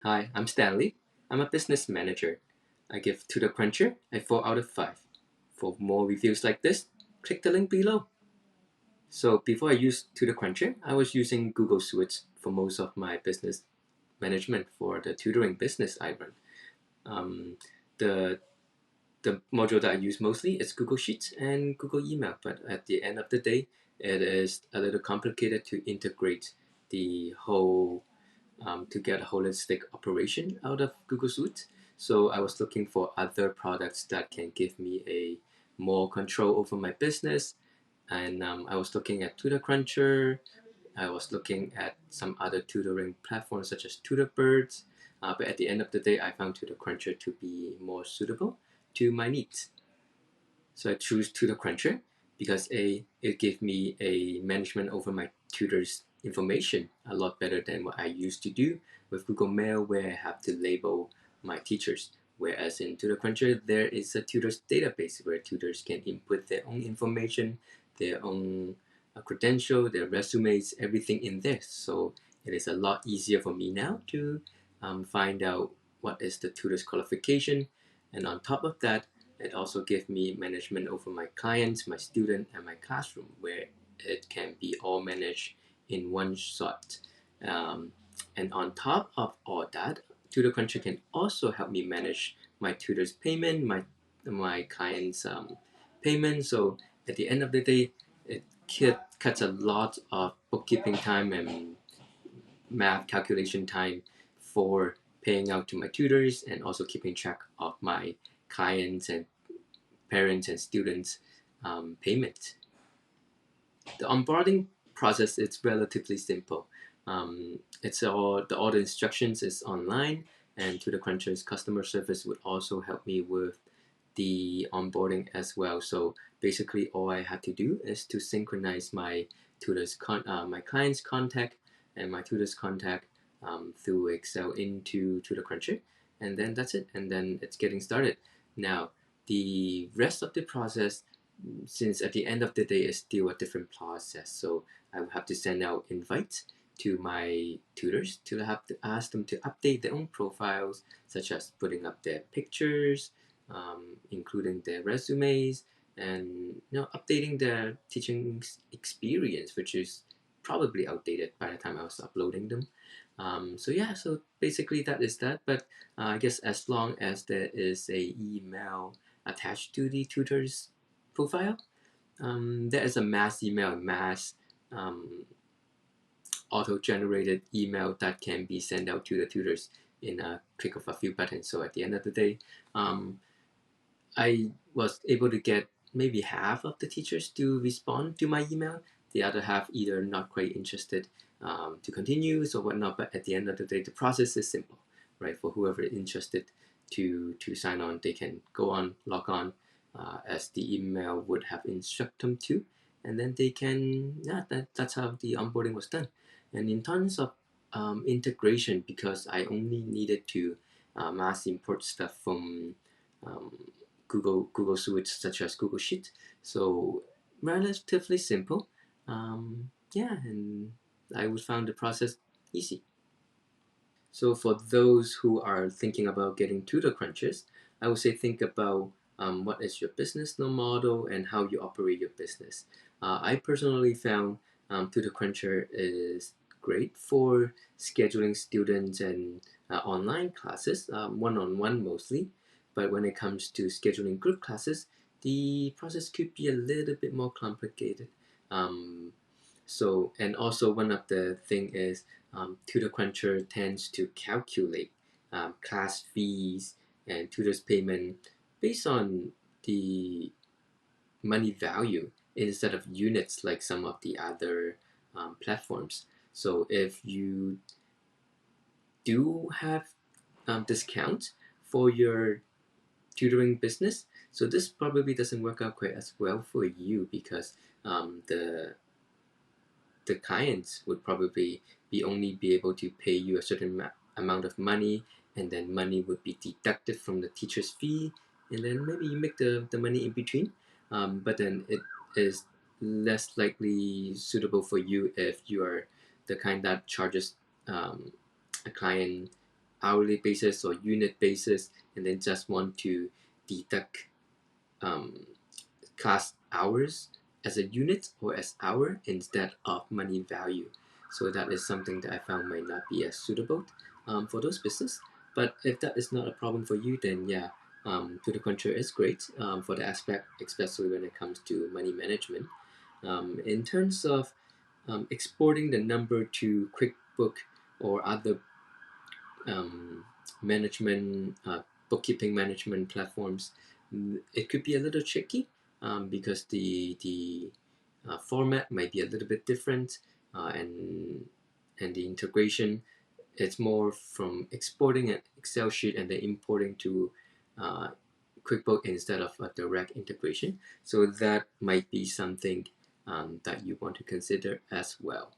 Hi, I'm Stanley. I'm a business manager. I give TutorCruncher a 4 out of 5. For more reviews like this, click the link below. So before I used TutorCruncher, I was using Google Suites for most of my business management for the tutoring business I run. Um, the the module that I use mostly is Google Sheets and Google Email, but at the end of the day, it is a little complicated to integrate the whole to get a holistic operation out of Google Suite. So I was looking for other products that can give me a more control over my business. And I was looking at TutorCruncher. I was looking at some other tutoring platforms such as TutorBirds. But at the end of the day, I found TutorCruncher to be more suitable to my needs. So I choose TutorCruncher because it gave me a management over my tutors' information a lot better than what I used to do with Google Mail, where I have to label my teachers. Whereas in TutorCruncher, there is a tutors database where tutors can input their own information, their own credential, their resumes, everything in there. So it is a lot easier for me now to find out what is the tutor's qualification. And on top of that, it also gives me management over my clients, my student, and my classroom, where it can be all managed in one shot. Um, and on top of all that, TutorCruncher can also help me manage my tutor's payment, my clients' payment. So at the end of the day, it cuts a lot of bookkeeping time and math calculation time for paying out to my tutors and also keeping track of my clients and parents and students payment. The onboarding process is relatively simple. It's all the instructions is online, and TutorCruncher's customer service would also help me with the onboarding as well. So basically, all I had to do is to synchronize my client's contact and my tutor's contact through Excel into TutorCruncher, and then that's it. And then it's getting started. Now, the rest of the process, since at the end of the day it's still a different process, so I will have to send out invites to my tutors to have to ask them to update their own profiles, such as putting up their pictures, including their resumes, and updating their teaching experience, which is probably outdated by the time I was uploading them. So yeah, so basically that is that. But I guess as long as there is a email attached to the tutor's profile, there is a mass email, mass um, auto-generated email that can be sent out to the tutors in a click of a few buttons. So at the end of the day, um, I was able to get maybe half of the teachers to respond to my email. The other half either not quite interested to continue or whatnot. But at the end of the day, the process is simple, right? For whoever is interested to sign on, they can go on, log on, as the email would have instruct them to, and then they can, yeah, that's how the onboarding was done. And in terms of integration, because I only needed to mass import stuff from um, Google Suites such as Google Sheet. So relatively simple. Yeah, and I would found the process easy. So for those who are thinking about getting tutor crunches, I would say think about what is your business model and how you operate your business. I personally found Tutor Cruncher is great for scheduling students and online classes, one-on-one mostly. But when it comes to scheduling group classes, the process could be a little bit more complicated. Um, and also one of the thing is TutorCruncher tends to calculate class fees and tutors payment based on the money value instead of units like some of the other platforms. So if you do have discounts for your tutoring business, so this probably doesn't work out quite as well for you because the clients would probably be able to pay you a certain amount of money, and then money would be deducted from the teacher's fee, and then maybe you make the money in between. But then it is less likely suitable for you if you are the kind that charges a client hourly basis or unit basis, and then just want to deduct class hours as a unit or as hour instead of money value. So that is something that I found might not be as suitable for those business. But if that is not a problem for you, then yeah, TutorCruncher is great for the aspect, especially when it comes to money management. In terms of exporting the number to QuickBook or other um, management, bookkeeping management platforms, it could be a little tricky because the format might be a little bit different, and the integration, it's more from exporting an Excel sheet and then importing to uh, QuickBook instead of a direct integration. So that might be something that you want to consider as well.